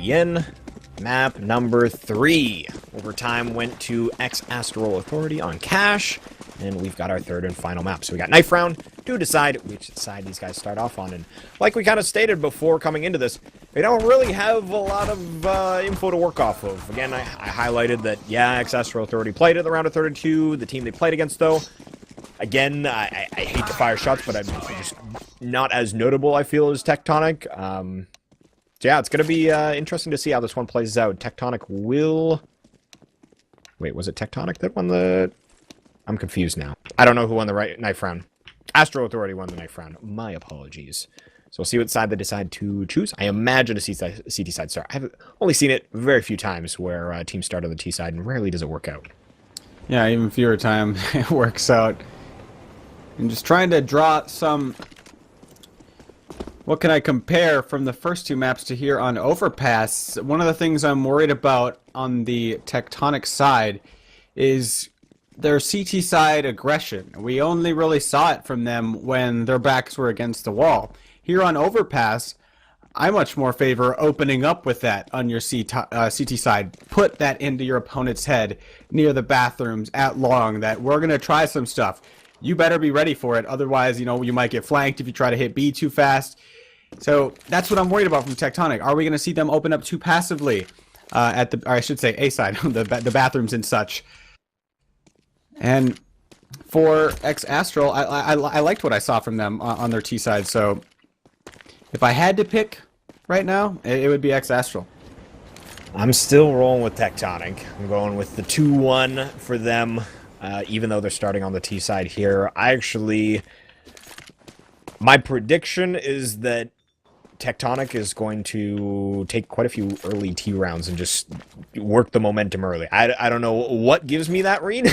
RGN. Map number 3. Overtime went to X-Astral Authority on cash. And we've got our third and final map. So we got knife round to decide which side these guys start off on. And like we kind of stated before coming into this, we don't really have a lot of info to work off of. Again, I highlighted that, yeah, X-Astral Authority played at the round of 32. The team they played against, though, again, I hate to fire shots, but I'm just not as notable, I feel, as Tectonic. So yeah, it's going to be interesting to see how this one plays out. Tectonic will... Wait, was it Tectonic that won the... I'm confused now. I don't know who won the knife round. Astro Authority won the knife round. My apologies. So we'll see what side they decide to choose. I imagine a CT side start. I've only seen it very few times where teams start on the T side, and rarely does it work out. Yeah, even fewer times it works out. I'm just trying to draw some... What can I compare from the first two maps to here on Overpass? One of the things I'm worried about on the Tectonic side is their CT side aggression. We only really saw it from them when their backs were against the wall. Here on Overpass, I much more favor opening up with that on your CT side. Put that into your opponent's head near the bathrooms at long, that we're going to try some stuff. You better be ready for it. Otherwise, you know, you might get flanked if you try to hit B too fast. So that's what I'm worried about from Tectonic. Are we going to see them open up too passively at the, or I should say A side, the bathrooms and such? And for X-Astral, I liked what I saw from them on their T side. So if I had to pick right now, it would be X-Astral. I'm still rolling with Tectonic. I'm going with the 2-1 for them, even though they're starting on the T side here. My prediction is that Tectonic is going to take quite a few early T rounds and just work the momentum early. I don't know what gives me that read.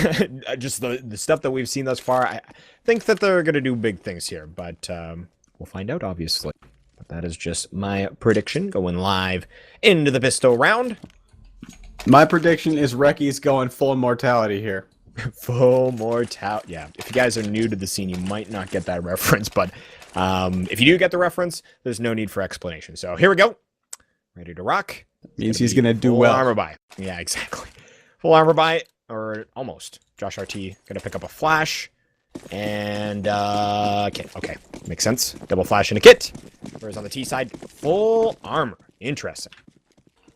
Just the stuff that we've seen thus far. I think that they're going to do big things here, but we'll find out, obviously. But that is just my prediction going live into the pistol round. My prediction is Reki's going full mortality here. Full mortality. Yeah, if you guys are new to the scene, you might not get that reference, but if you do get the reference, there's no need for explanation. So here we go. Ready to rock. Means he's going to do well. Full armor buy. Yeah, exactly. Full armor buy, or almost. Josh RT going to pick up a flash. And, kit. Okay, makes sense. Double flash and a kit. Whereas on the T side, full armor. Interesting.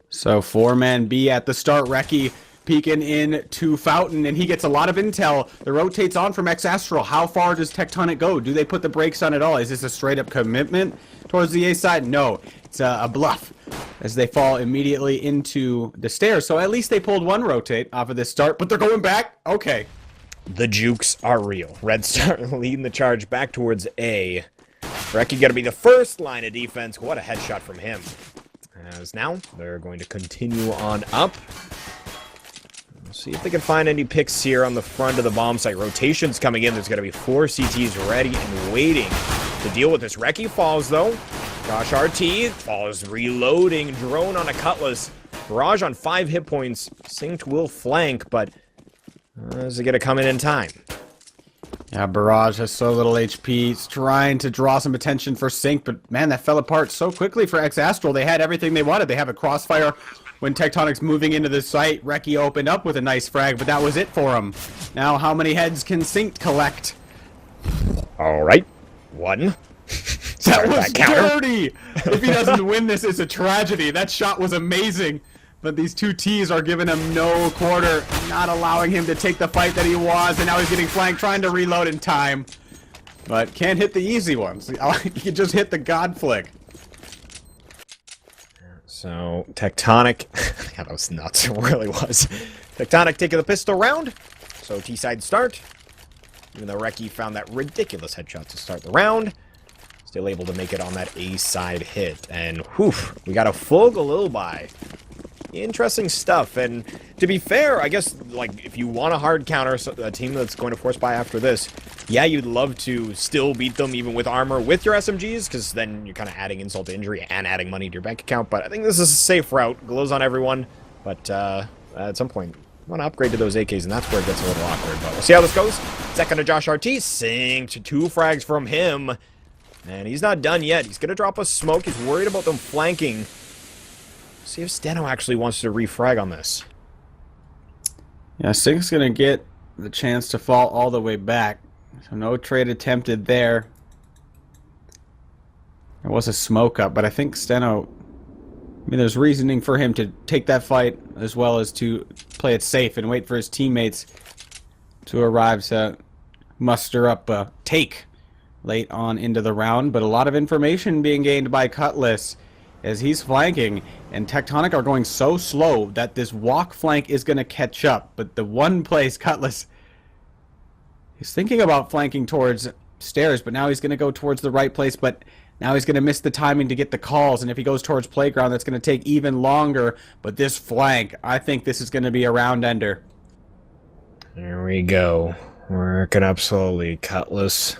So 4-man B at the start. Reki peeking in to Fountain, and he gets a lot of intel. The rotates on from X-Astral. How far does Tectonic go? Do they put the brakes on at all? Is this a straight-up commitment towards the A side? No, it's a bluff as they fall immediately into the stairs. So at least they pulled one rotate off of this start, but they're going back. Okay. The jukes are real. Red Star leading the charge back towards A. Reki gonna be the first line of defense. What a headshot from him. As now, they're going to continue on up. See if they can find any picks here on the front of the bomb site. Rotations coming in. There's going to be 4 CTs ready and waiting to deal with this. Reki falls, though. Josh RT falls, reloading. Drone on a Cutlass. Barrage on 5 hit points. Synced will flank, but is it going to come in time? Yeah, Barrage has so little HP. He's trying to draw some attention for Sync, but man, that fell apart so quickly for X-Astral. They had everything they wanted. They have a crossfire. When Tectonic's moving into the site, Reki opened up with a nice frag, but that was it for him. Now, how many heads can Sync collect? All right. 1. That was dirty! If he doesn't win this, it's a tragedy. That shot was amazing. But these 2 Ts are giving him no quarter, not allowing him to take the fight that he was, and now he's getting flanked, trying to reload in time. But can't hit the easy ones. He can just hit the God flick. So, Tectonic... yeah, that was nuts. It really was. Tectonic taking the pistol round. So, T-side start. Even though Reki found that ridiculous headshot to start the round. Still able to make it on that A-side hit. And, whew, we got a full Galil buy. Interesting stuff. And to be fair, I guess, like, if you want a hard counter, a team that's going to force buy after this, yeah, you'd love to still beat them even with armor with your SMGs, because then you're kind of adding insult to injury and adding money to your bank account. But I think this is a safe route. Glows on everyone. But at some point, you want to upgrade to those AKs, and that's where it gets a little awkward. But we'll see how this goes. Second to Josh RT. Synced. 2 frags from him. And he's not done yet. He's going to drop a smoke. He's worried about them flanking. See if Steno actually wants to refrag on this. Yeah, Sync's going to get the chance to fall all the way back. So no trade attempted there. There was a smoke up, but I think Steno... I mean, there's reasoning for him to take that fight as well as to play it safe and wait for his teammates to arrive to muster up a take late on into the round. But a lot of information being gained by Cutlass as he's flanking, and Tectonic are going so slow that this walk flank is going to catch up. But the one place Cutlass is thinking about flanking towards stairs, but now he's going to go towards the right place, but now he's going to miss the timing to get the calls, and if he goes towards playground, that's going to take even longer. But this flank, I think this is going to be a round ender. There we go. Working up slowly. Cutlass.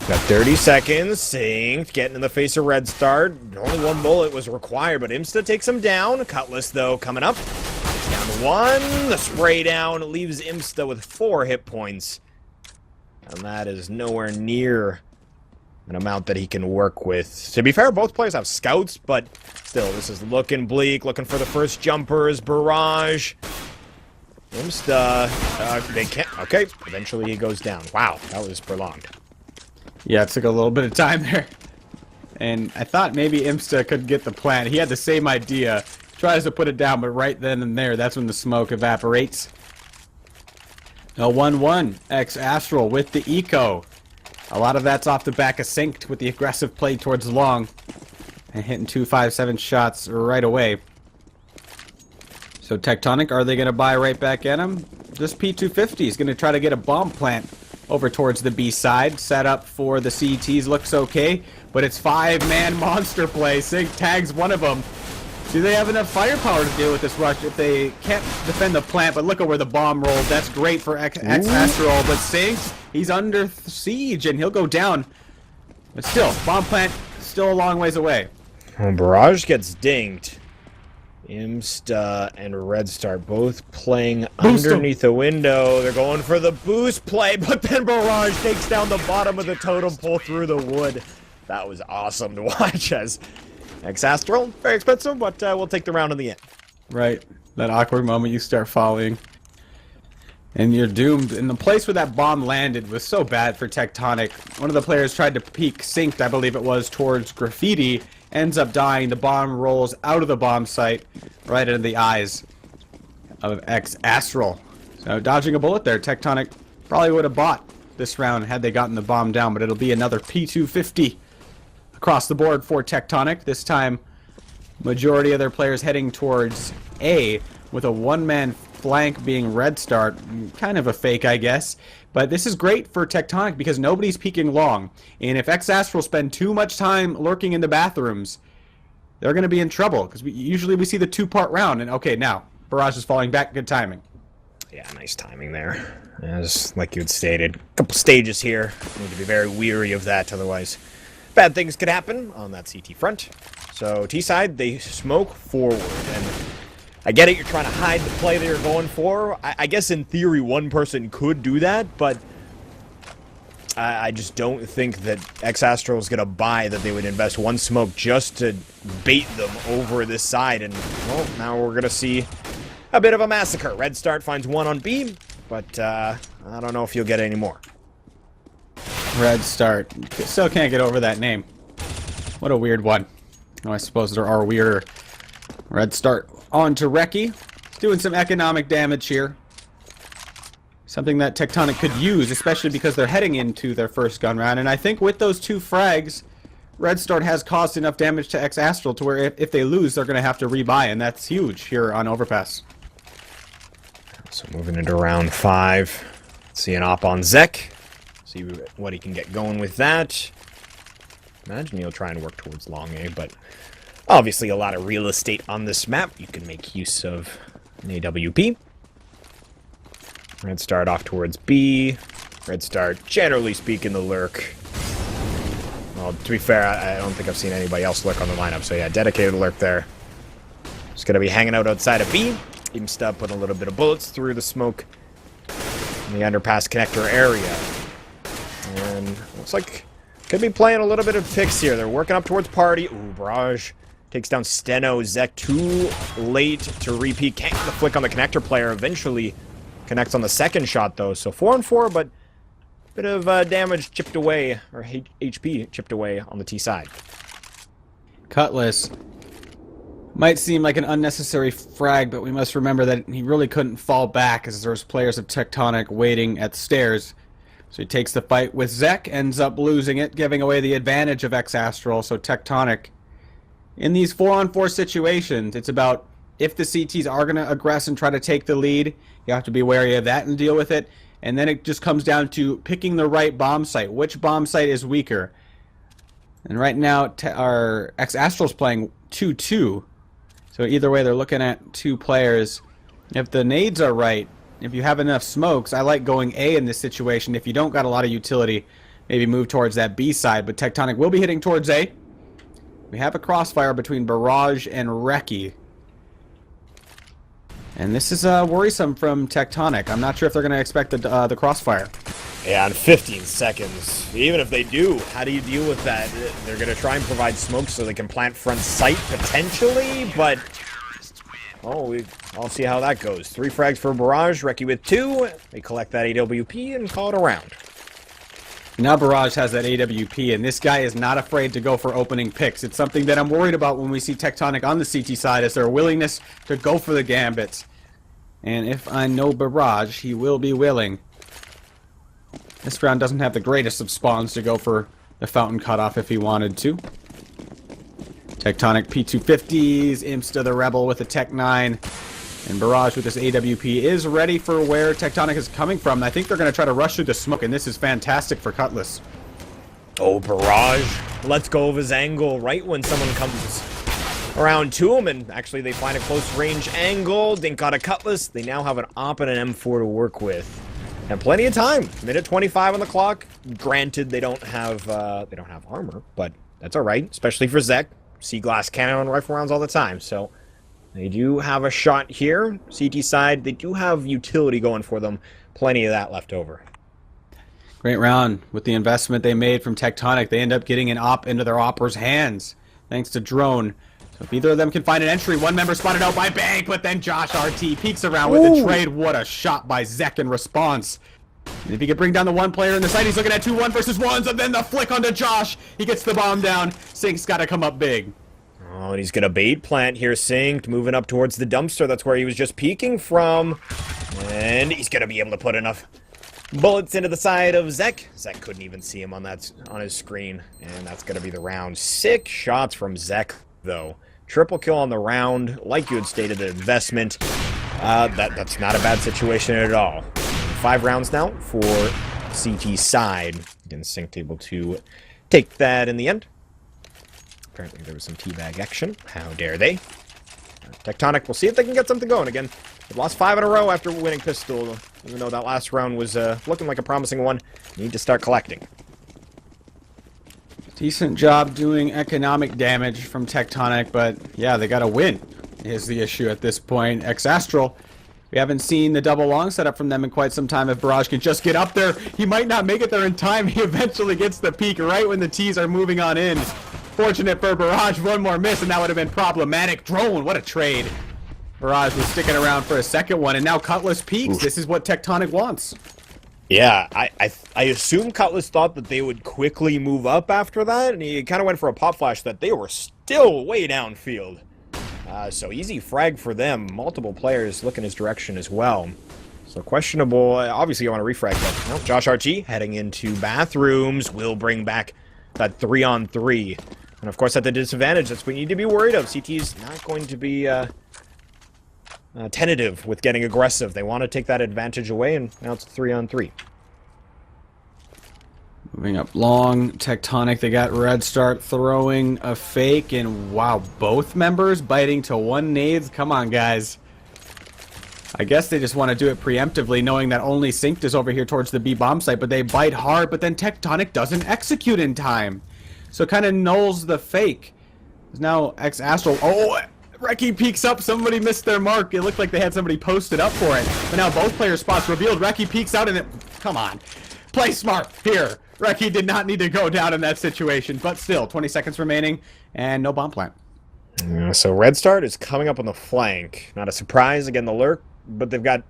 Got 30 seconds. Synced. Getting in the face of Red Start. Only one bullet was required, but Imsta takes him down. Cutlass, though, coming up. Down to one. The spray down leaves Imsta with 4 hit points. And that is nowhere near an amount that he can work with. To be fair, both players have scouts, but still, this is looking bleak. Looking for the first jumpers. Barrage. Imsta. They can't. Okay, eventually he goes down. Wow, that was prolonged. Yeah, it took a little bit of time there. And I thought maybe Imsta could get the plant. He had the same idea. Tries to put it down, but right then and there, that's when the smoke evaporates. A 1-1. X-Astral with the eco. A lot of that's off the back of Synced with the aggressive play towards long. And hitting 2-5-7 shots right away. So Tectonic, are they going to buy right back at him? This P250 is going to try to get a bomb plant over towards the B side. Set up for the CTs, looks okay. But it's 5-man monster play. Sync tags one of them. Do they have enough firepower to deal with this rush if they can't defend the plant? But look at where the bomb rolled. That's great for X-Astral. But Sync, he's under siege and he'll go down. But still, bomb plant still a long ways away. Well, Barrage gets dinged. Imsta and Red Star both playing underneath the window. They're going for the boost play, but then Barrage takes down the bottom of the totem pole through the wood. That was awesome to watch as X-Astral. Very expensive, but we'll take the round in the end. Right. That awkward moment you start following. And you're doomed. And the place where that bomb landed was so bad for Tectonic. One of the players tried to peek Synced, I believe it was, towards Graffiti. Ends up dying. The bomb rolls out of the bomb site right into the eyes of X-Astral. So dodging a bullet there. Tectonic probably would have bought this round had they gotten the bomb down, but it'll be another P250 across the board for Tectonic. This time, majority of their players heading towards A with a one-man flank being Red Start. Kind of a fake, I guess. But this is great for Tectonic because nobody's peeking long. And if X-Astral spend too much time lurking in the bathrooms, they're going to be in trouble. Because usually we see the two-part round. And okay, now, Barrage is falling back. Good timing. Yeah, nice timing there. As like you had stated, a couple stages here. Need to be very weary of that, otherwise bad things could happen on that CT front. So T-side, they smoke forward. And I get it, you're trying to hide the play that you're going for. I guess in theory one person could do that, but I just don't think that X-Astral is going to buy that they would invest one smoke just to bait them over this side. And, well, now we're going to see a bit of a massacre. Red Start finds one on B, but I don't know if you'll get any more. Red Start. Still can't get over that name. What a weird one. Oh, I suppose there are weirder. Red Start on to Reki. Doing some economic damage here. Something that Tectonic could use, especially because they're heading into their first gun round. And I think with those two frags, Red Start has caused enough damage to X-Astral to where if they lose, they're going to have to rebuy. And that's huge here on Overpass. So moving into round 5. See an op on Zek. See what he can get going with that. Imagine he'll try and work towards long A, but obviously a lot of real estate on this map. You can make use of an AWP. Red Start off towards B. Red Start, generally speaking, the lurk. Well, to be fair, I don't think I've seen anybody else lurk on the lineup, so yeah, dedicated lurk there. Just gonna be hanging out outside of B. Imsta putting a little bit of bullets through the smoke in the underpass connector area. And looks like could be playing a little bit of picks here. They're working up towards party. Ooh, Barrage Takes down Steno. Zek too late to repeat. Can't get the flick on the connector player. Eventually connects on the second shot, though. So 4-on-4, but bit of damage chipped away, or HP chipped away on the T side. Cutlass might seem like an unnecessary frag, but we must remember that he really couldn't fall back as there's players of Tectonic waiting at the stairs. So he takes the fight with Zek, ends up losing it, giving away the advantage of X-Astral. So Tectonic, in these 4-on-4 situations, it's about if the CTs are going to aggress and try to take the lead, you have to be wary of that and deal with it. And then it just comes down to picking the right bomb site. Which bomb site is weaker? And right now, our X-Astral's playing 2-2. So either way, they're looking at two players. If the nades are right, if you have enough smokes, I like going A in this situation. If you don't got a lot of utility, maybe move towards that B side. But Tectonic will be hitting towards A. We have a crossfire between Barrage and Reki. And this is worrisome from Tectonic. I'm not sure if they're going to expect the crossfire. Yeah, in 15 seconds. Even if they do, how do you deal with that? They're going to try and provide smoke so they can plant front sight, potentially, but... Oh, I'll see how that goes. 3 frags for Barrage, Reki with 2. They collect that AWP and call it a round. Now Barrage has that AWP, and this guy is not afraid to go for opening picks. It's something that I'm worried about when we see Tectonic on the CT side, is their willingness to go for the gambits. And if I know Barrage, he will be willing. This round doesn't have the greatest of spawns to go for the fountain cutoff if he wanted to. Tectonic P250s, imps to the Rebel with a Tech 9. And Barrage with this AWP is ready for where Tectonic is coming from. I think they're going to try to rush through the smoke, and this is fantastic for Cutlass. Oh, Barrage lets go of his angle right when someone comes around to him, and actually they find a close range angle. Dink got a Cutlass. They now have an AWP and an M4 to work with. And plenty of time. Minute 25 on the clock. Granted, they don't have armor, but that's all right, especially for Zek. Sea glass cannon on rifle rounds all the time, so they do have a shot here. CT side, they do have utility going for them. Plenty of that left over. Great round with the investment they made from Tectonic. They end up getting an AWP into their opera's hands, thanks to Drone. So if either of them can find an entry, one member spotted out by Bank, but then Josh RT peeks around with a trade. What a shot by Zek in response. And if he could bring down the one player in the side, he's looking at 2 1-versus-1s, and then the flick onto Josh. He gets the bomb down. Sync's got to come up big. Oh, and he's going to bait plant here, Synced, moving up towards the dumpster. That's where he was just peeking from. And he's going to be able to put enough bullets into the side of Zek. Zek couldn't even see him on his screen. And that's going to be the round. 6 shots from Zek, though. Triple kill on the round. Like you had stated, the investment. That's not a bad situation at all. 5 rounds now for CT side. Again, Synced able to take that in the end. Apparently there was some teabag action. How dare they? Tectonic, we'll see if they can get something going again. They've lost 5 in a row after winning pistol. Even though that last round was looking like a promising one, need to start collecting. Decent job doing economic damage from Tectonic, but yeah, they got to win is the issue at this point. X-Astral, we haven't seen the double long setup from them in quite some time. If Barrage can just get up there, he might not make it there in time. He eventually gets the peak right when the T's are moving on in. Fortunate for Barrage, one more miss, and that would have been problematic. Drone, what a trade. Barrage was sticking around for a second one, and now Cutlass peaks. Oof. This is what Tectonic wants. Yeah, I assume Cutlass thought that they would quickly move up after that, and he kind of went for a pop flash that they were still way downfield. So easy frag for them. Multiple players looking his direction as well. So questionable. Obviously, you want to refrag, but no, Josh RT heading into bathrooms will bring back that 3-on-3. And of course, at the disadvantage, that's what we need to be worried of. CT's not going to be tentative with getting aggressive. They want to take that advantage away, and now it's 3-on-3. Moving up long, Tectonic, they got Red Start throwing a fake, and wow, both members biting to 1 nades. Come on, guys. I guess they just want to do it preemptively, knowing that only Synced is over here towards the B bomb site, but they bite hard, but then Tectonic doesn't execute in time. So it kind of nulls the fake. There's now X-Astral. Oh, Reki peeks up. Somebody missed their mark. It looked like they had somebody posted up for it. But now both players' spots revealed. Reki peeks out, and it... Come on. Play smart here. Reki did not need to go down in that situation, but still, 20 seconds remaining, and no bomb plant. So Red Start is coming up on the flank. Not a surprise, again, the lurk, but they've got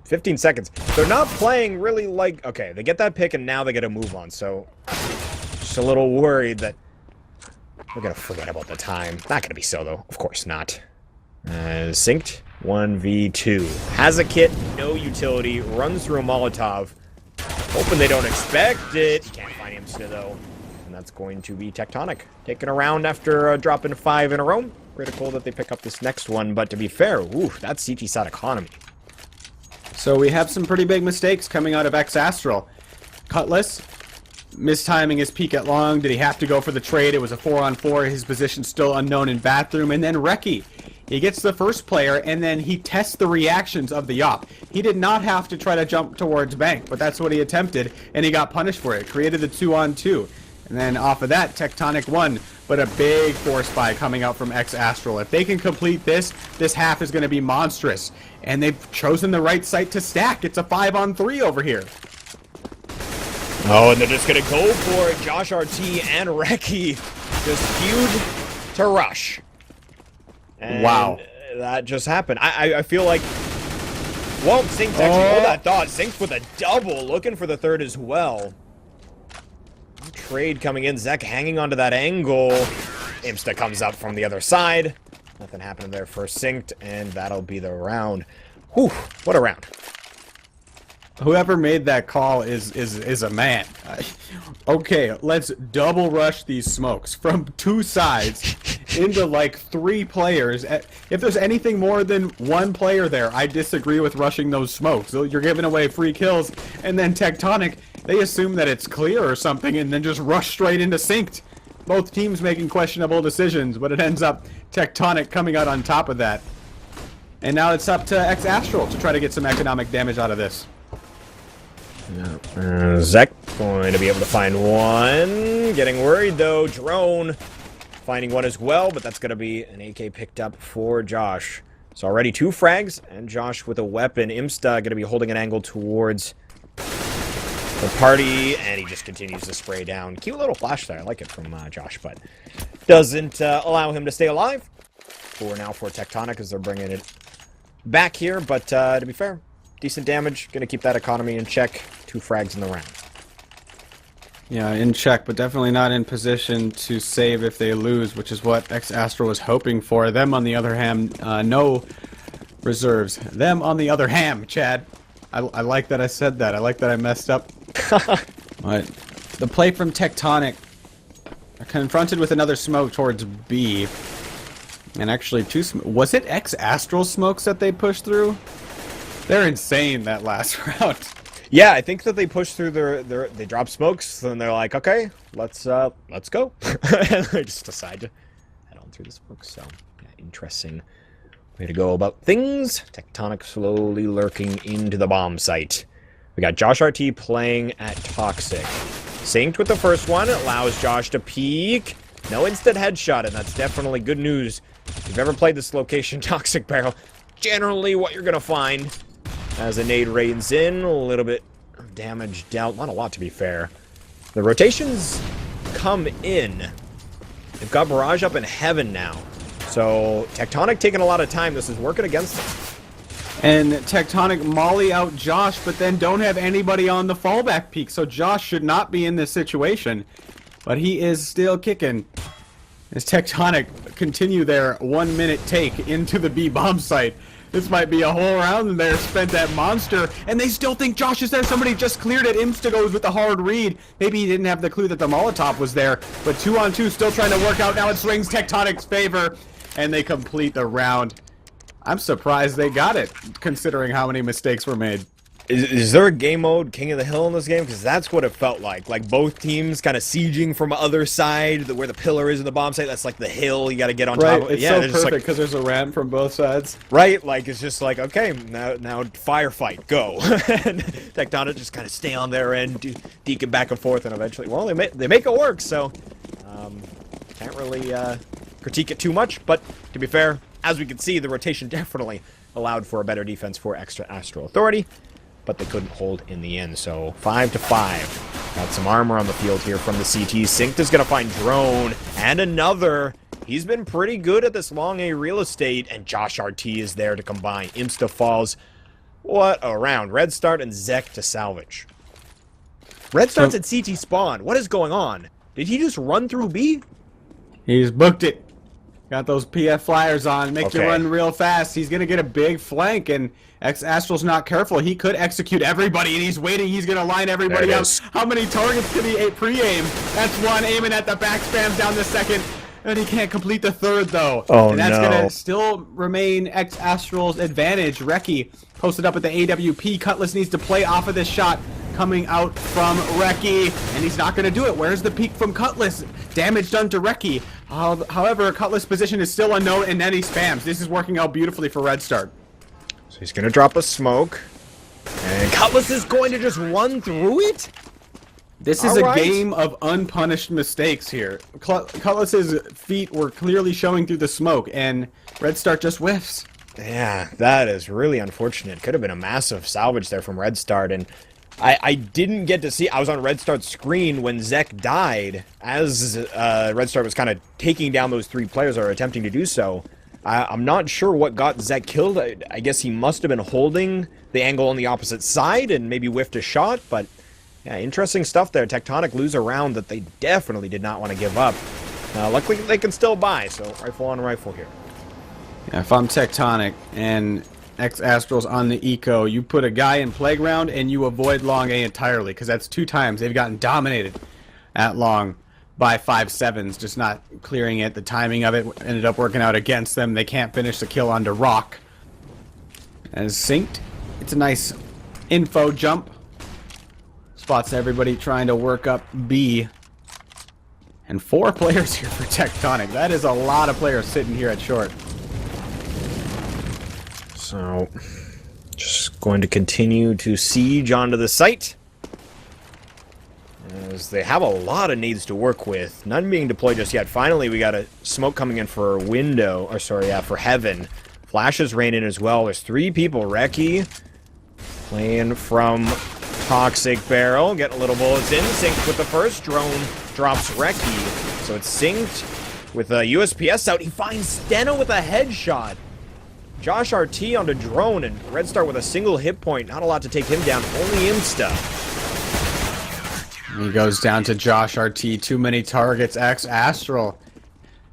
15 seconds. They're not playing really like... Okay, they get that pick, and now they get a move on, so... Just a little worried that we're going to forget about the time. Not going to be so, though. Of course not. Synced. 1v2. Has a kit, no utility, runs through a Molotov. Hoping they don't expect it. Can't find him still, though. And that's going to be Tectonic. Taking a round after dropping 5 in a row. Critical that they pick up this next one, but to be fair, ooh, that's CT side economy. So we have some pretty big mistakes coming out of X-Astral. Cutlass, mistiming his peek at long. Did he have to go for the trade? It was a 4-on-4. His position still unknown in bathroom. And then Reki. He gets the first player, and then he tests the reactions of the op. He did not have to try to jump towards bank, but that's what he attempted, and he got punished for it. Created the 2-on-2. And then off of that, Tectonic won, but a big force buy coming out from X-Astral. If they can complete this, this half is going to be monstrous. And they've chosen the right site to stack. It's a 5-on-3 over here. Oh, and they're just going to go for it. Josh RT and Reki just queued to rush. And wow. That just happened. I feel like... Well, Synced actually hold that thought. Synced with a double, looking for the third as well. Trade coming in. Zek hanging onto that angle. Imsta comes up from the other side. Nothing happening there for Synced, and that'll be the round. Whew, what a round. Whoever made that call is a man. Okay, let's double rush these smokes from 2 sides into like 3 players. If there's anything more than 1 player there, I disagree with rushing those smokes. So you're giving away free kills, and then Tectonic, they assume that it's clear or something and then just rush straight into Synced. Both teams making questionable decisions, but it ends up Tectonic coming out on top of that. And now it's up to X-Astral to try to get some economic damage out of this. Zek going to be able to find one. Getting worried, though. Drone finding one as well, but that's going to be an AK picked up for Josh. So already 2 frags, and Josh with a weapon. Imsta going to be holding an angle towards the party, and he just continues to spray down. Cute little flash there. I like it from Josh, but doesn't allow him to stay alive. For now for Tectonic as they're bringing it back here, but to be fair, decent damage. Going to keep that economy in check. 2 frags in the round. Yeah, in check, but definitely not in position to save if they lose, which is what X-Astral was hoping for. Them, on the other hand, no reserves. Them, on the other hand, Chad. I like that I said that. I like that I messed up. But the play from Tectonic, confronted with another smoke towards B. And actually, 2 was it X-Astral smokes that they pushed through? They're insane that last round. Yeah, I think that they pushed through they drop smokes, and they're like, okay, let's go. And they just decide to head on through the smokes. So, yeah, interesting way to go about things. Tectonic slowly lurking into the bomb site. We got Josh RT playing at Toxic. Synced with the first one, allows Josh to peek. No instant headshot, and that's definitely good news. If you've ever played this location, Toxic Barrel, generally what you're going to find as a nade rains in, a little bit of damage dealt. Not a lot, to be fair. The rotations come in. They've got Barrage up in heaven now. So, Tectonic taking a lot of time. This is working against them. And Tectonic molly out Josh, but then don't have anybody on the fallback peak. So Josh should not be in this situation. But he is still kicking. As Tectonic continue their 1-minute take into the B bomb site. This might be a whole round there spent at Monster, and they still think Josh is there. Somebody just cleared it. Imsta goes with the hard read. Maybe he didn't have the clue that the Molotov was there, but 2-on-2 still trying to work out. Now it swings Tectonic's favor, and they complete the round. I'm surprised they got it, considering how many mistakes were made. Is there a game mode King of the Hill in this game? Because that's what it felt like. Like both teams kind of sieging from other side, where the pillar is in the bomb site. That's like the hill you got to get on top of. It's so perfect because there's a ramp from both sides. Right, like it's just like, okay, now firefight, go. And Tectonic just kind of stay on their end, deacon back and forth, and eventually, well, they make it work. So can't really critique it too much. But to be fair, as we can see, the rotation definitely allowed for a better defense for X-Astral Authority. But they couldn't hold in the end, so 5-5. Got some armor on the field here from the CT. Synced is going to find Drone, and another. He's been pretty good at this long A real estate, and Josh RT is there to combine. Insta falls. What a round. Red Start and Zek to salvage. Red Start's at CT spawn. What is going on? Did he just run through B? He's booked it. Got those PF flyers on. Make you run real fast. He's going to get a big flank, and Astral's not careful. He could execute everybody, and he's waiting. He's going to line everybody up. How many targets can he pre-aim? That's one. Aiming at the back spams down the second. And he can't complete the third, though. Oh, and that's going to still remain Astral's advantage. Reki posted up at the AWP. Cutlass needs to play off of this shot coming out from Reki, and he's not going to do it. Where's the peek from Cutlass? Damage done to Reki. However, Cutlass' position is still unknown, and then he spams. This is working out beautifully for Red Start. So he's going to drop a smoke, and Cutlass is going to just run through it? This is a game of unpunished mistakes here. Cutlass's feet were clearly showing through the smoke, and Red Start just whiffs. Yeah, that is really unfortunate. Could have been a massive salvage there from Red Start, and I didn't get to see. I was on Red Start's screen when Zek died, as Red Start was kind of taking down those three players, or attempting to do so. I'm not sure what got Zek killed. I guess he must have been holding the angle on the opposite side and maybe whiffed a shot, but yeah, interesting stuff there. Tectonic lose a round that they definitely did not want to give up. Luckily, they can still buy, so rifle on rifle here. Yeah, if I'm Tectonic and Astral's on the eco, you put a guy in playground and you avoid long A entirely, because that's 2 times they've gotten dominated at long by 5-7s, just not clearing it. The timing of it ended up working out against them. They can't finish the kill onto Rock. As synced, it's a nice info jump. Spots everybody trying to work up B. And 4 players here for Tectonic. That is a lot of players sitting here at short. So, just going to continue to siege onto the site, as they have a lot of nades to work with. None being deployed just yet. Finally, we got a smoke coming in for window, or sorry, yeah, for heaven. Flashes rain in as well. There's 3 people. Reki playing from Toxic Barrel, getting a little bullets in. Synced with the first drone, drops Reki. So it's synced with a USPS out. He finds Steno with a headshot. Josh RT onto drone, and Red Star with a single hit point. Not a lot to take him down, only Insta. He goes down to Josh RT. Too many targets. Astral.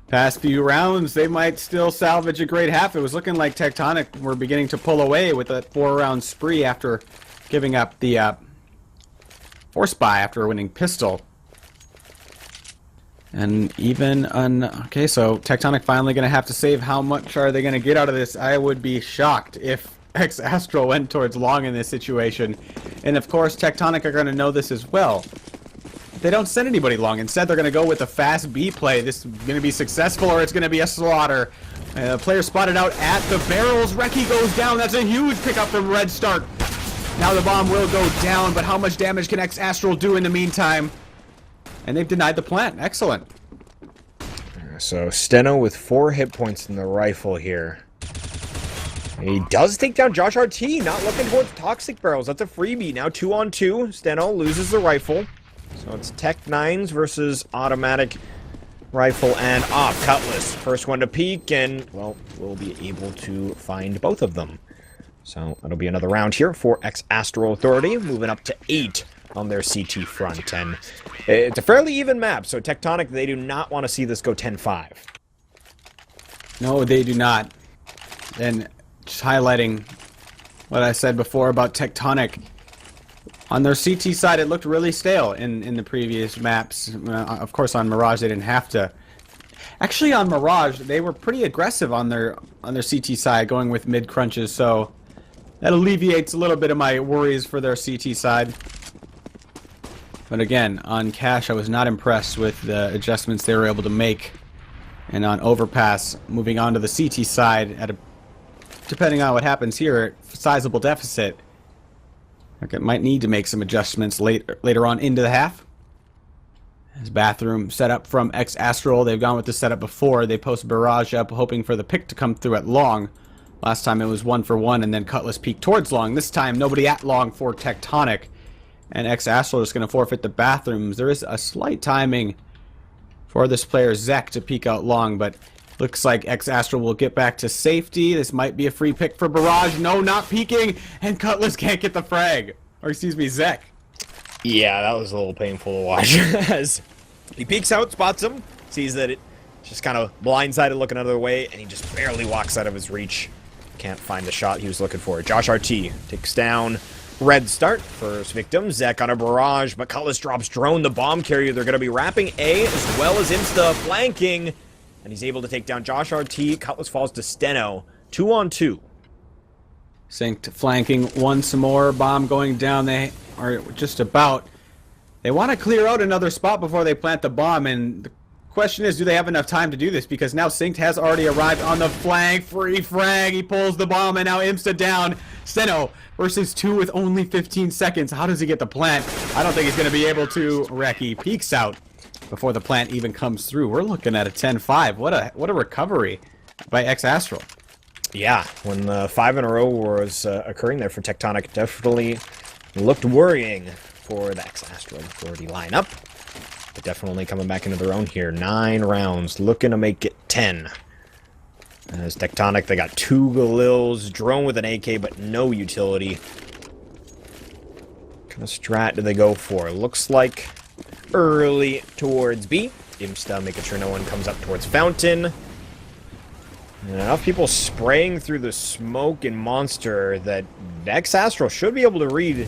Past few rounds, they might still salvage a great half. It was looking like Tectonic were beginning to pull away with a 4-round spree after giving up the force buy after winning pistol. And even okay, so Tectonic finally going to have to save. How much are they going to get out of this? I would be shocked if Astral went towards long in this situation. And of course, Tectonic are going to know this as well. They don't send anybody long. Instead, they're going to go with a fast B play. This is going to be successful, or it's going to be a slaughter. Player spotted out at the barrels. Reki goes down. That's a huge pickup from Red Start. Now the bomb will go down, but how much damage can Astral do in the meantime? And they've denied the plant. Excellent. So Steno with 4 hit points in the rifle here. He does take down Josh RT, not looking towards Toxic Barrels. That's a freebie. Now 2-on-2. Steno loses the rifle. So it's Tech 9s versus automatic rifle and off. Cutlass, first one to peek, and, well, we'll be able to find both of them. So that'll be another round here for Astral Authority, moving up to 8 on their CT front. And it's a fairly even map, so Tectonic, they do not want to see this go 10-5. No, they do not. And just highlighting what I said before about Tectonic, on their CT side, it looked really stale in the previous maps. Of course, on Mirage, they didn't have to. Actually, on Mirage, they were pretty aggressive on their CT side, going with mid crunches. So that alleviates a little bit of my worries for their CT side. But again, on Cash, I was not impressed with the adjustments they were able to make. And on Overpass, moving on to the CT side, at a, depending on what happens here, sizable deficit. Okay, might need to make some adjustments later on into the half. His bathroom set up from Astral. They've gone with the setup before. They post Barrage up, hoping for the pick to come through at long. Last time it was 1-for-1, and then Cutlass peeked towards long. This time, nobody at long for Tectonic. And Astral is going to forfeit the bathrooms. There is a slight timing for this player Zek to peek out long, but looks like X-Astral will get back to safety. This might be a free pick for Barrage. No, not peeking, and Cutlass can't get the frag. Or excuse me, Zek. Yeah, that was a little painful to watch. As he peeks out, spots him, sees that it's just kind of blindsided looking out of the way, and he just barely walks out of his reach. Can't find the shot he was looking for. Josh RT takes down Red Start. First victim, Zek on a Barrage, but Cutlass drops Drone, the bomb carrier. They're going to be wrapping A as well as Insta flanking, and he's able to take down Josh RT. Cutlass falls to Steno. 2-on-2. Synced flanking once more. Bomb going down. They are just about. They want to clear out another spot before they plant the bomb, and the question is, do they have enough time to do this? Because now Synced has already arrived on the flank. Free frag. He pulls the bomb, and now Imsta down. Steno versus 2 with only 15 seconds. How does he get the plant? I don't think he's going to be able to. Reki peeks out before the plant even comes through. We're looking at a 10-5. What a recovery by X-Astral. Yeah, when the 5 in a row was occurring there for Tectonic, definitely looked worrying for the X-Astral Authority lineup. But definitely coming back into their own here. 9 rounds, looking to make it 10. As Tectonic, they got 2 Galils, Drone with an AK, but no utility. What kind of strat do they go for? Looks like early towards B. Imsta making sure no one comes up towards Fountain. And enough people spraying through the smoke and Monster that X-Astral should be able to read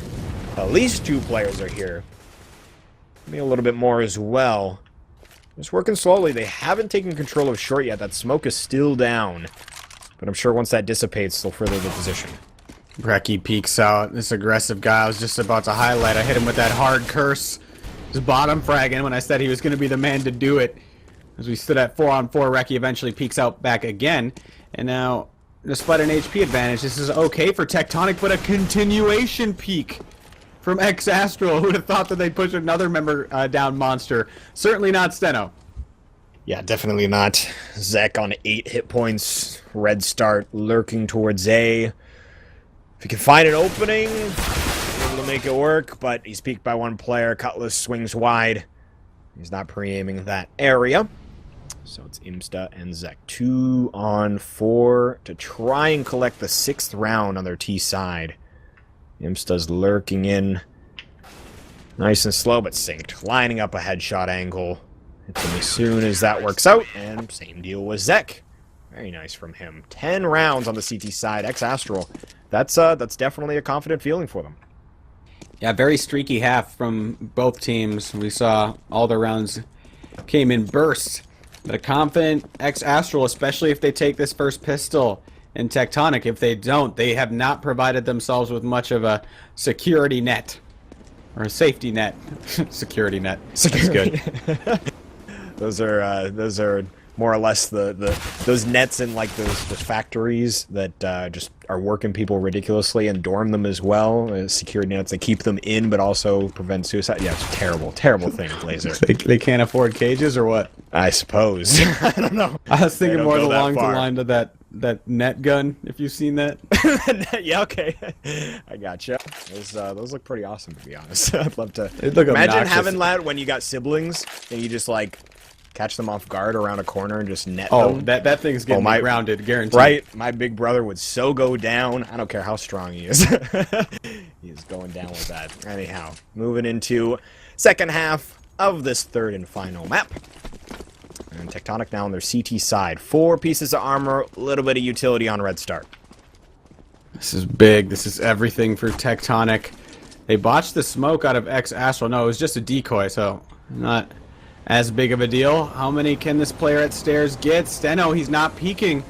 at least 2 players are here. Maybe a little bit more as well. Just working slowly. They haven't taken control of short yet. That smoke is still down. But I'm sure once that dissipates, they'll further the position. Reki peeks out. This aggressive guy I was just about to highlight. I hit him with that hard curse. Just bottom fragging when I said he was going to be the man to do it. As we stood at 4-on-4, Reki eventually peeks out back again. And now, despite an HP advantage, this is okay for Tectonic, but a continuation peek from X-Astral. Who would have thought that they'd push another member down Monster? Certainly not Steno. Yeah, definitely not. Zek on 8 hit points. Red Start lurking towards A. If he can find an opening, able to make it work, but he's peeked by 1 player. Cutlass swings wide. He's not pre-aiming that area. So it's Imsta and Zek. 2-on-4 to try and collect the 6th round on their T side. Imsta's lurking in. Nice and slow, but synced. Lining up a headshot angle. Hits him as soon as that works out. And same deal with Zek. Very nice from him. 10 rounds on the CT side. X-Astral. That's definitely a confident feeling for them. Yeah, very streaky half from both teams. We saw all the rounds came in bursts. But a confident X-Astral, especially if they take this first pistol. And Tectonic, if they don't, they have not provided themselves with much of a security net. Or a safety net. Security net. That's good. Those are more or less those nets in like those factories that just are working people ridiculously and dorm them as well. Security nets that keep them in but also prevent suicide. Yeah, it's a terrible, terrible thing, Blazer. They can't afford cages or what? I suppose. I don't know. I was thinking more along the line of that net gun, if you've seen that. Yeah, okay. I gotcha. Those look pretty awesome, to be honest. I'd love to. Look imagine obnoxious. having that when you got siblings and you just like catch them off guard around a corner and just net them. Oh, that thing's getting grounded, guaranteed. Right? My big brother would so go down. I don't care how strong he is. He's going down with that. Anyhow, moving into second half of this 3rd and final map. And Tectonic now on their CT side. 4 pieces of armor, a little bit of utility on Red Start. This is big. This is everything for Tectonic. They botched the smoke out of X-Astral. No, it was just a decoy, so not as big of a deal. How many can this player at stairs get? Steno, he's not peeking.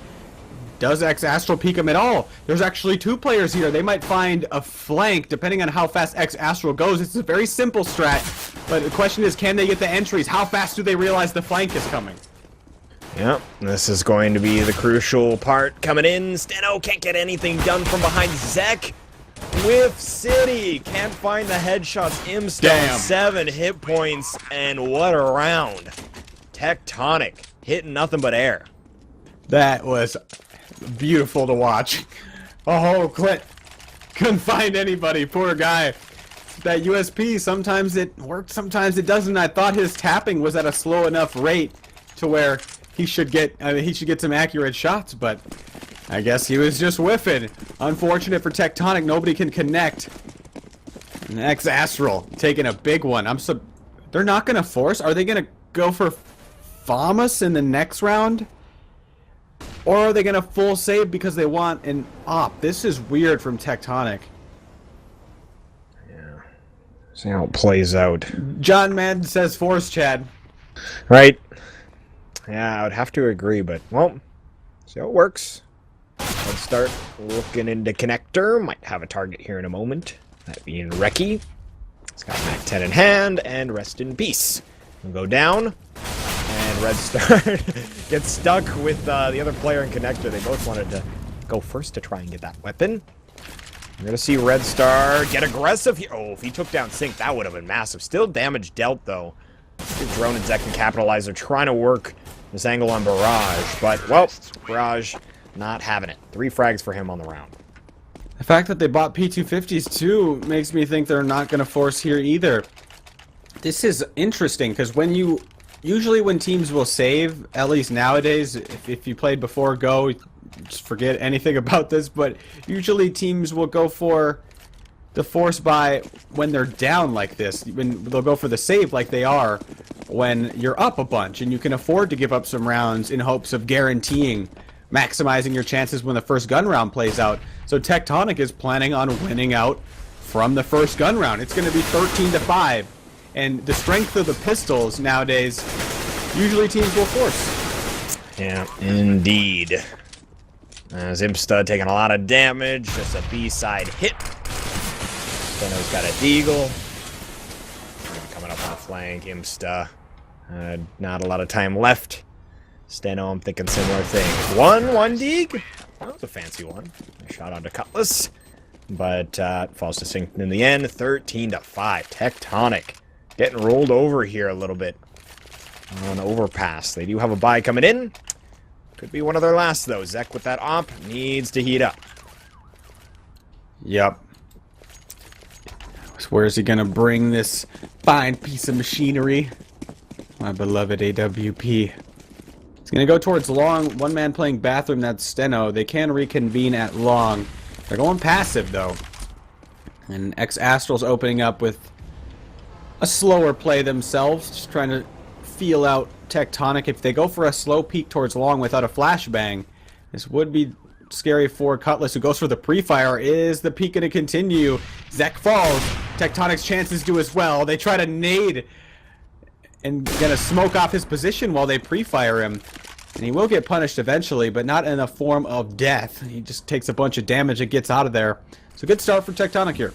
Does X-Astral peek him at all? There's actually 2 players here. They might find a flank, depending on how fast X-Astral goes. It's a very simple strat, but the question is, can they get the entries? How fast do they realize the flank is coming? Yep, this is going to be the crucial part coming in. Steno can't get anything done from behind. Zek with City. Can't find the headshots. Imsta 7 hit points, and what a round. Tectonic hitting nothing but air. That was beautiful to watch. Oh, Clint couldn't find anybody. Poor guy. that USP. Sometimes it works, sometimes it doesn't. I thought his tapping was at a slow enough rate to where he should get some accurate shots, but I guess he was just whiffing. Unfortunate for Tectonic, nobody can connect. And Astral taking a big one. They're not gonna force. Are they gonna go for Famas in the next round? Or are they gonna full save because they want an op? This is weird from Tectonic. Yeah. See how it plays out. John Madden says force, Chad. Right. Yeah, I would have to agree, but, well, see how it works. Let's start looking into connector. Might have a target here in a moment. That being Reki. He's got Mac 10 in hand, and rest in peace. We'll go down, and Red Star gets stuck with the other player in connector. They both wanted to go first to try and get that weapon. We're going to see Red Star get aggressive here. Oh, if he took down Sync, that would have been massive. Still damage dealt, though. Drone and Zek can capitalize. They're trying to work this angle on Barrage, but, well, Barrage not having it. 3 frags for him on the round. The fact that they bought P250s too makes me think they're not going to force here either. This is interesting because usually when teams will save, at least nowadays, if you played before Go, just forget anything about this, but usually teams will go for the force buy when they're down like this. When they'll go for the save like they are when you're up a bunch and you can afford to give up some rounds in hopes of guaranteeing maximizing your chances when the first gun round plays out. So Tectonic is planning on winning out from the first gun round. It's going to be 13-5. And the strength of the pistols nowadays, usually teams will force. Yeah, indeed. As Imsta taking a lot of damage, just a B-side hit. Steno's got a deagle. Coming up on the flank, Imsta. Not a lot of time left. Steno, I'm thinking similar thing. One dig. That was a fancy one. A shot onto Cutlass. But falls to Sync in the end. 13-5. Tectonic getting rolled over here a little bit on Overpass. They do have a buy coming in. Could be one of their last, though. Zek with that op needs to heat up. Yep. So where is he going to bring this fine piece of machinery? My beloved AWP. He's going to go towards long. One man playing bathroom, that's Steno. They can reconvene at long. They're going passive, though. And Astral's opening up with a slower play themselves. Just trying to feel out Tectonic. If they go for a slow peek towards long without a flashbang, this would be scary for Cutlass, who goes for the pre-fire. Is the peek going to continue? Zek falls. Tectonic's chances do as well. They try to nade and gonna smoke off his position while they pre-fire him. And he will get punished eventually, but not in a form of death. He just takes a bunch of damage and gets out of there. So good start for Tectonic here.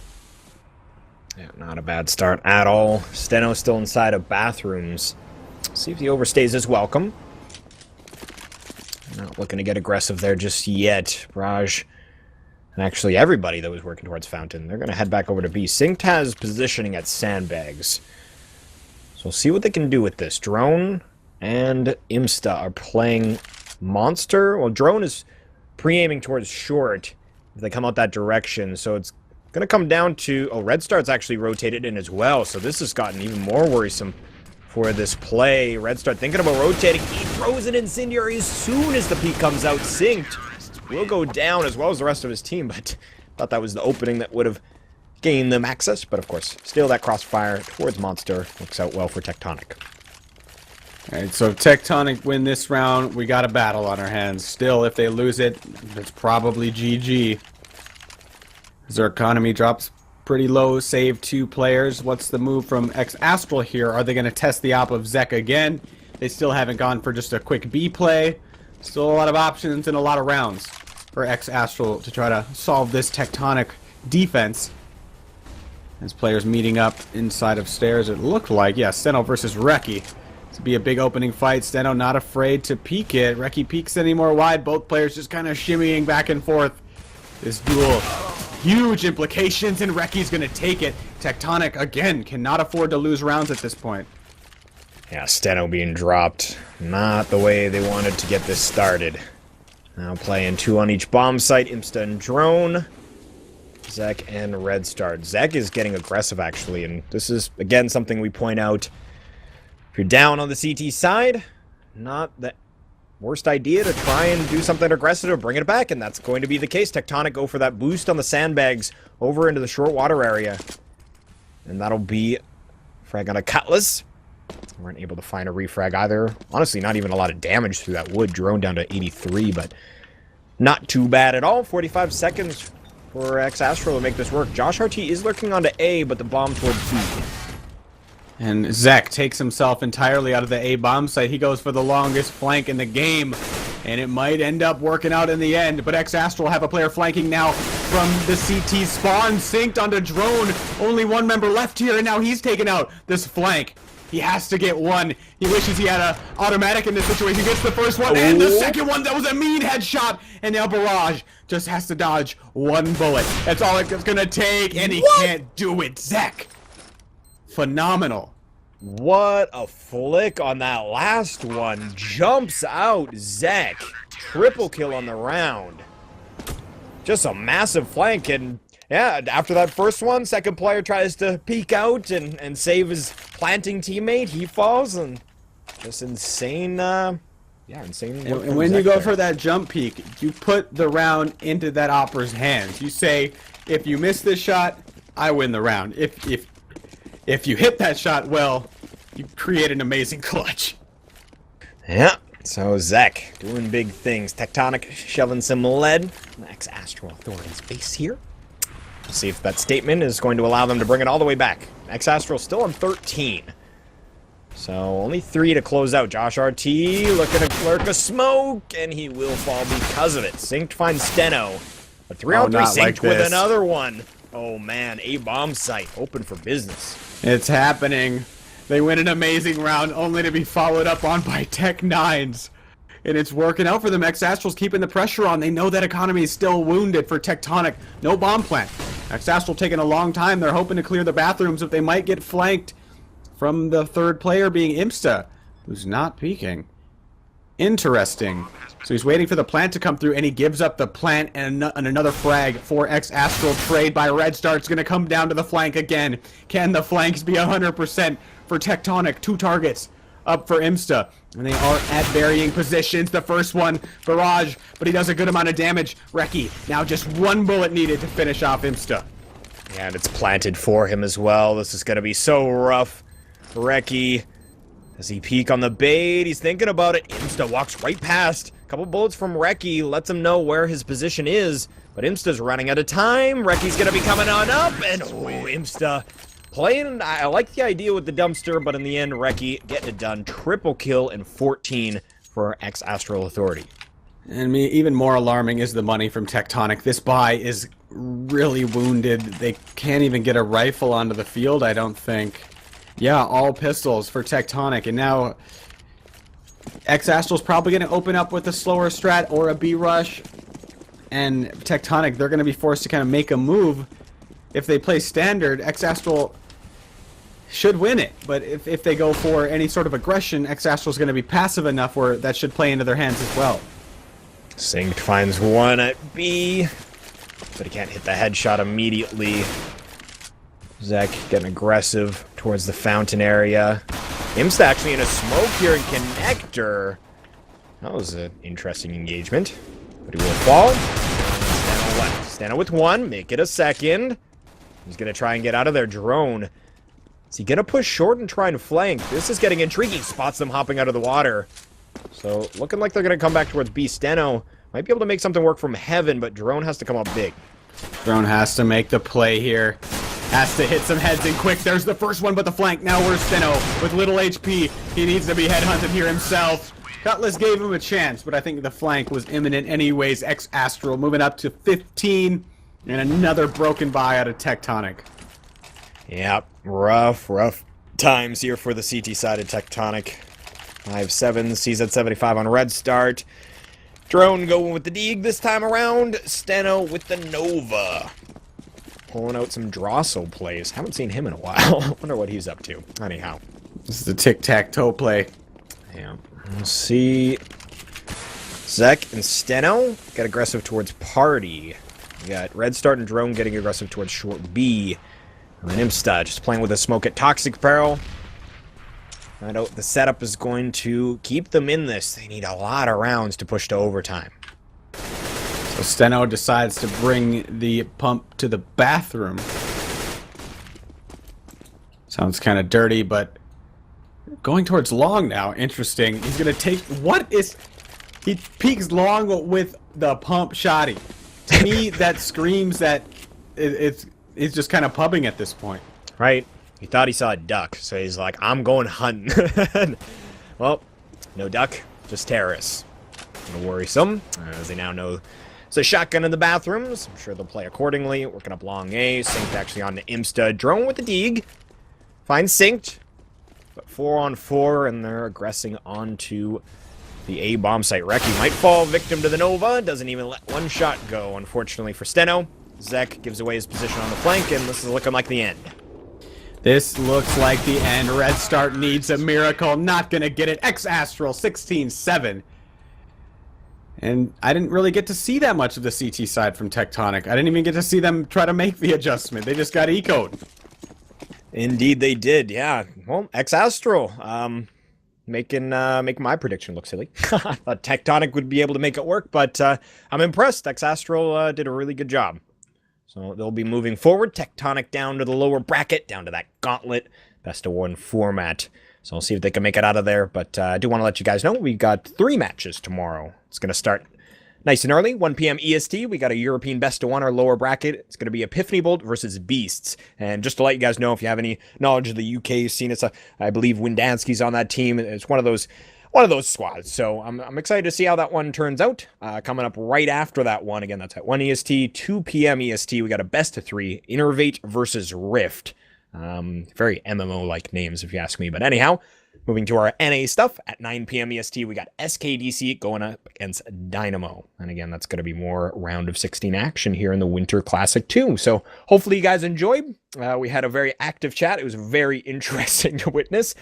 Yeah, not a bad start at all. Steno still inside of bathrooms. See if he overstays his welcome. Not looking to get aggressive there just yet. Raj, and actually everybody that was working towards Fountain, they're going to head back over to B. Synced has positioning at sandbags. So we'll see what they can do with this. Drone and Imsta are playing Monster. Well, Drone is pre-aiming towards short if they come out that direction. So it's going to come down to... Oh, Red Star's actually rotated in as well. So this has gotten even more worrisome for this play. Red Star thinking about rotating. He throws an incendiary as soon as the peak comes out. Synced will go down as well as the rest of his team, but thought that was the opening that would have gained them access. But of course, still that crossfire towards Monster works out well for Tectonic. Alright, so if Tectonic win this round, we got a battle on our hands. Still, if they lose it, it's probably GG. As their economy drops pretty low, save 2 players. What's the move from Astral here? Are they going to test the op of Zek again? They still haven't gone for just a quick B play. Still a lot of options and a lot of rounds for Astral to try to solve this Tectonic defense. As players meeting up inside of stairs, it looked like, yeah, Steno versus Reki. This would be a big opening fight. Steno not afraid to peek it. Reki peeks any more wide. Both players just kind of shimmying back and forth. This duel, huge implications, and Reki's going to take it. Tectonic, again, cannot afford to lose rounds at this point. Yeah, Steno being dropped. Not the way they wanted to get this started. Now playing 2 on each bomb site. Imsta and Drone. Zek and Red Start. Zek is getting aggressive, actually, and this is, again, something we point out. If you're down on the CT side, not the worst idea to try and do something aggressive to bring it back, and that's going to be the case. Tectonic go for that boost on the sandbags over into the short water area. And that'll be frag on a Cutlass. Weren't able to find a refrag either. Honestly, not even a lot of damage through that wood. Drone down to 83, but not too bad at all. 45 seconds for X-Astral to make this work. Josh RT is lurking onto A, but the bomb towards B. And Zek takes himself entirely out of the A bomb site. He goes for the longest flank in the game. And it might end up working out in the end. But X-Astral have a player flanking now from the CT spawn. Synced onto Drone. Only one member left here, and now he's taken out this flank. He has to get one. He wishes he had a automatic in this situation. Gets the first one and the second one. That was a mean headshot. And now Barrage just has to dodge one bullet. That's all it's gonna take, and he can't do it. Zek, phenomenal. What a flick on that last one. Jumps out. Zek, triple kill on the round. Just a massive flank, and yeah, after that first one, second player tries to peek out and save his planting teammate. He falls, and just insane, insane. And when you go for that jump peek, you put the round into that opera's hands. You say, if you miss this shot, I win the round. If you hit that shot well, you create an amazing clutch. Yeah, so Zek doing big things. Tectonic shoving some lead. X-Astral Authority's base here. We'll see if that statement is going to allow them to bring it all the way back. X-Astral still on 13. So only 3 to close out. Josh RT looking to lurk a smoke, and he will fall because of it. Synced finds Steno. But 3-on-3 synced with another one. Oh man, A bomb site open for business. It's happening. They win an amazing round only to be followed up on by Tech-9s. And it's working out for them. X-Astral's keeping the pressure on. They know that economy is still wounded for Tectonic. No bomb plant. X-Astral taking a long time. They're hoping to clear the bathrooms, but they might get flanked from the third player being Imsta, who's not peeking. Interesting. So he's waiting for the plant to come through, and he gives up the plant, and another frag for X-Astral. Trade by Red Start's going to come down to the flank again. Can the flanks be 100% for Tectonic? 2 targets up for Imsta, and they are at varying positions. The first one, Barrage, but he does a good amount of damage. Reki, now just 1 bullet needed to finish off Imsta. Yeah, and it's planted for him as well. This is going to be so rough. Reki, does he peek on the bait? He's thinking about it. Imsta walks right past. A couple bullets from Reki lets him know where his position is, but Imsta's running out of time. Reki's going to be coming on up, and Imsta playing. I like the idea with the dumpster, but in the end, Reki getting it done. Triple kill and 14 for X-Astral Authority. And even more alarming is the money from Tectonic. This buy is really wounded. They can't even get a rifle onto the field, I don't think. Yeah, all pistols for Tectonic, and now X-Astral's probably going to open up with a slower strat or a B-rush, and Tectonic, they're going to be forced to kind of make a move. If they play standard, X-Astral should win it, but if they go for any sort of aggression, X-Astral's going to be passive enough where that should play into their hands as well. Synced finds one at B, but he can't hit the headshot immediately. Zek getting aggressive towards the fountain area. Imsta actually in a smoke here in Connector. That was an interesting engagement, but he will fall. Steno left. Steno with 1, make it a second. He's going to try and get out of their drone. Is he going to push short and try and flank? This is getting intriguing. Spots them hopping out of the water. So, looking like they're going to come back towards B. Steno might be able to make something work from heaven, but Drone has to come up big. Drone has to make the play here. Has to hit some heads in quick. There's the first one, but the flank. Now where's Steno with little HP? He needs to be headhunted here himself. Cutlass gave him a chance, but I think the flank was imminent anyways. X-Astral moving up to 15. And another broken buy out of Tectonic. Yep, rough times here for the CT side of Tectonic. 5-7, CZ75 on Red Start. Drone going with the Deeg this time around. Steno with the Nova. Pulling out some Drossel plays. Haven't seen him in a while. Wonder what he's up to. Anyhow. This is the tic-tac-toe play. Yeah. We'll see. Zek and Steno get aggressive towards Party. We got Red Start and Drone getting aggressive towards short B. And then Imsta just playing with a smoke at Toxic Peril. I know the setup is going to keep them in this. They need a lot of rounds to push to overtime. So Steno decides to bring the pump to the bathroom. Sounds kind of dirty, but going towards long now. Interesting. He's going to take... What is... He peeks long with the pump shoddy. To me, that screams that it's just kind of pubbing at this point. Right? He thought he saw a duck, so he's like, I'm going hunting. Well, no duck, just terrorists. A little worrisome, as they now know it's a shotgun in the bathrooms. I'm sure they'll play accordingly. Working up long A. Synced actually on the Imsta. Drone with the Deeg. Fine synced. But 4-on-4, and they're aggressing onto the A bomb site. Reki might fall victim to the Nova. Doesn't even let one shot go, unfortunately for Steno. Zek gives away his position on the flank, and this is looking like the end. This looks like the end. Red Start needs a miracle. Not gonna get it. X-Astral 16-7. And I didn't really get to see that much of the CT side from Tectonic. I didn't even get to see them try to make the adjustment. They just got ecoed. Indeed they did, yeah. Well, X-Astral, making my prediction look silly. I thought Tectonic would be able to make it work, but I'm impressed. X-Astral did a really good job. So they'll be moving forward. Tectonic down to the lower bracket, down to that gauntlet. Best of 1 format. So we'll see if they can make it out of there. But I do want to let you guys know we got 3 matches tomorrow. It's going to start nice and early, 1 p.m. EST. We got a European best of 1, our lower bracket. It's going to be Epiphany Bolt versus Beasts. And just to let you guys know, if you have any knowledge of the UK scene, I believe Windansky's on that team. It's one of those squads. So I'm excited to see how that one turns out. Coming up right after that one, again, that's at 1 EST, 2 p.m. EST. We got a best of 3, Innervate versus Rift. Very MMO-like names, if you ask me. But anyhow, moving to our NA stuff, at 9 p.m. EST, we got SKDC going up against Dynamo. And again, that's going to be more round of 16 action here in the Winter Classic 2. So hopefully you guys enjoyed. We had a very active chat. It was very interesting to witness. A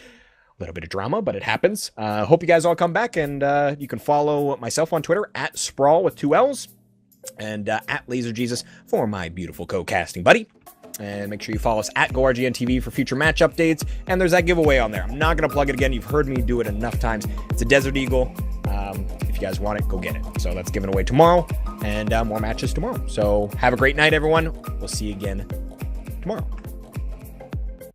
little bit of drama, but it happens. Hope you guys all come back, and you can follow myself on Twitter, at Sprawl with 2 L's, and at LaserJesus for my beautiful co-casting buddy. And make sure you follow us at GoRGN TV for future match updates. And there's that giveaway on there. I'm not going to plug it again. You've heard me do it enough times. It's a Desert Eagle. If you guys want it, go get it. So that's given away tomorrow, and more matches tomorrow. So have a great night, everyone. We'll see you again tomorrow.